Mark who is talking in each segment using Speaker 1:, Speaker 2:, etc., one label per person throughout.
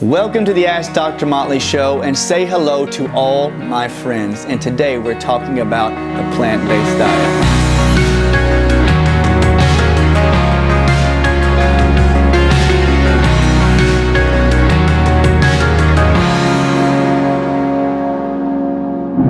Speaker 1: Welcome to the Ask Dr. Motley show, and say hello to all my friends. And today we're talking about the plant-based diet.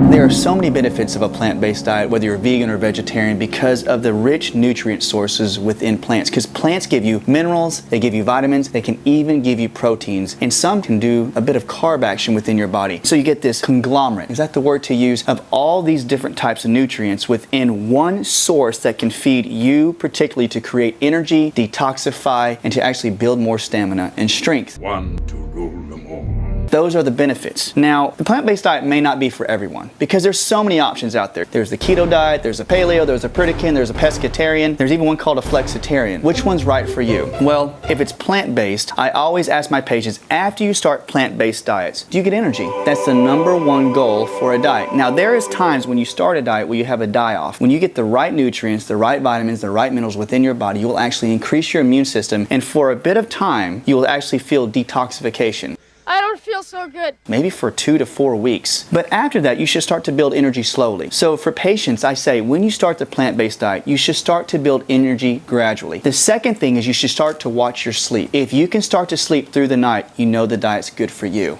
Speaker 1: There are so many benefits of a plant-based diet, whether you're vegan or vegetarian, because of the rich nutrient sources within plants. Because plants give you minerals, they give you vitamins, they can even give you proteins, and some can do a bit of carb action within your body. So you get this conglomerate, is that the word to use, of all these different types of nutrients within one source that can feed you particularly to create energy, detoxify, and to actually build more stamina and strength.
Speaker 2: One to rule them all.
Speaker 1: Those are the benefits. Now, the plant-based diet may not be for everyone because there's so many options out there. There's the keto diet, there's a paleo, there's a Pritikin, there's a pescatarian, there's even one called a flexitarian. Which one's right for you? Well, if it's plant-based, I always ask my patients, after you start plant-based diets, do you get energy? That's the number one goal for a diet. Now, there is times when you start a diet where you have a die-off. When you get the right nutrients, the right vitamins, the right minerals within your body, you will actually increase your immune system, and for a bit of time, you will actually feel detoxification.
Speaker 3: I don't feel so good.
Speaker 1: Maybe for 2 to 4 weeks. But after that, you should start to build energy slowly. So for patients, I say when you start the plant-based diet, you should start to build energy gradually. The second thing is you should start to watch your sleep. If you can start to sleep through the night, you know the diet's good for you.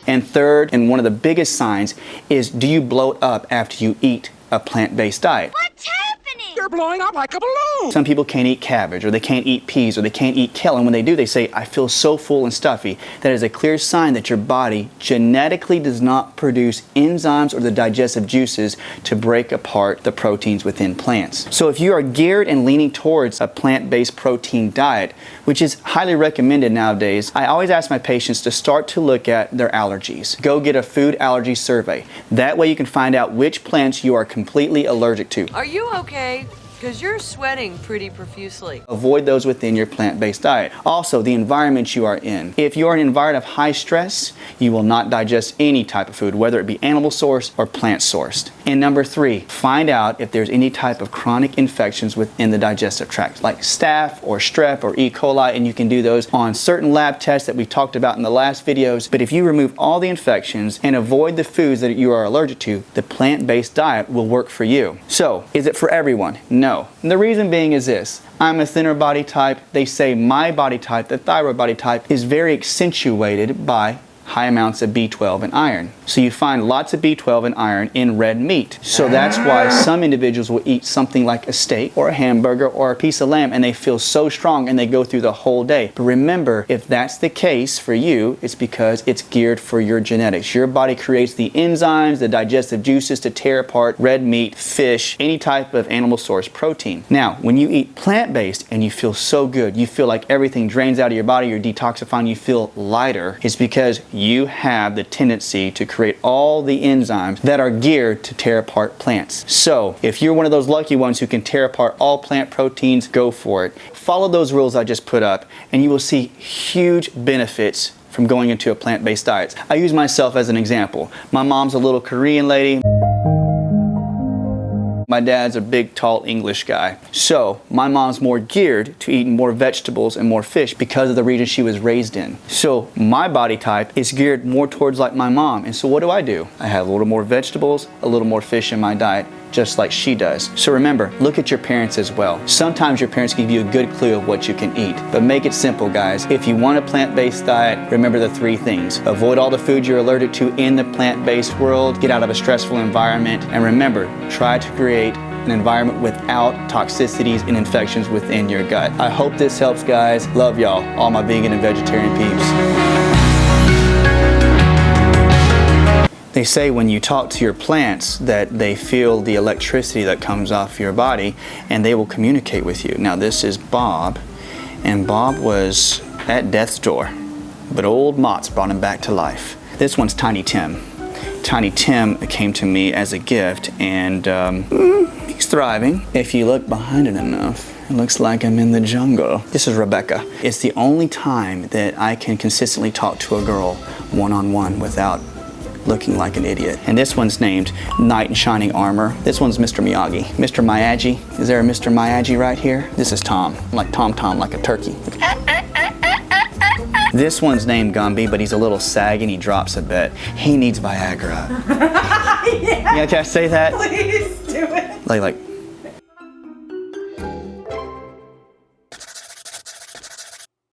Speaker 1: And third, and one of the biggest signs, is do you bloat up after you eat a plant-based diet?
Speaker 3: What's happening?
Speaker 2: You're blowing up like a balloon.
Speaker 1: Some people can't eat cabbage, or they can't eat peas, or they can't eat kale, and when they do, they say, I feel so full and stuffy. That is a clear sign that your body genetically does not produce enzymes or the digestive juices to break apart the proteins within plants. So if you are geared and leaning towards a plant-based protein diet, which is highly recommended nowadays, I always ask my patients to start to look at their allergies. Go get a food allergy survey. That way you can find out which plants you are completely allergic to.
Speaker 4: Are you okay? Because you're sweating pretty profusely.
Speaker 1: Avoid those within your plant-based diet. Also, the environment you are in. If you're in an environment of high stress, you will not digest any type of food, whether it be animal sourced or plant sourced. And number 3, find out if there's any type of chronic infections within the digestive tract, like staph or strep or E. coli, and you can do those on certain lab tests that we've talked about in the last videos. But if you remove all the infections and avoid the foods that you are allergic to, the plant-based diet will work for you. So, is it for everyone? No. And the reason being is this. I'm a thinner body type. They say my body type, the thyroid body type, is very accentuated by high amounts of B12 and iron. So you find lots of B12 and iron in red meat. So that's why some individuals will eat something like a steak or a hamburger or a piece of lamb and they feel so strong and they go through the whole day. But remember, if that's the case for you, it's because it's geared for your genetics. Your body creates the enzymes, the digestive juices to tear apart red meat, fish, any type of animal source protein. Now, when you eat plant-based and you feel so good, you feel like everything drains out of your body, you're detoxifying, you feel lighter, it's because you have the tendency to create all the enzymes that are geared to tear apart plants. So, if you're one of those lucky ones who can tear apart all plant proteins, go for it. Follow those rules I just put up, and you will see huge benefits from going into a plant-based diet. I use myself as an example. My mom's a little Korean lady. My dad's a big, tall English guy. So my mom's more geared to eating more vegetables and more fish because of the region she was raised in. So my body type is geared more towards like my mom. And so what do? I have a little more vegetables, a little more fish in my diet, just like she does. So remember, look at your parents as well. Sometimes your parents give you a good clue of what you can eat. But make it simple, guys. If you want a plant-based diet, remember the 3 things. Avoid all the foods you're allergic to in the plant-based world. Get out of a stressful environment. And remember, try to create an environment without toxicities and infections within your gut. I hope this helps, guys. Love y'all, all my vegan and vegetarian peeps. They say when you talk to your plants that they feel the electricity that comes off your body and they will communicate with you. Now this is Bob, and Bob was at death's door, but old Mott's brought him back to life. This one's Tiny Tim. Tiny Tim came to me as a gift, and he's thriving. If you look behind it enough, it looks like I'm in the jungle. This is Rebecca. It's the only time that I can consistently talk to a girl one-on-one without looking like an idiot. And this one's named Knight in Shining Armor. This one's Mr. Miyagi. Mr. Miyagi. Is there a Mr. Miyagi right here? This is Tom. Like Tom, like a turkey. This one's named Gumby, but he's a little saggy and he drops a bit. He needs Viagra.
Speaker 3: Yeah.
Speaker 1: Yeah, can I say that?
Speaker 3: Please do it.
Speaker 1: Like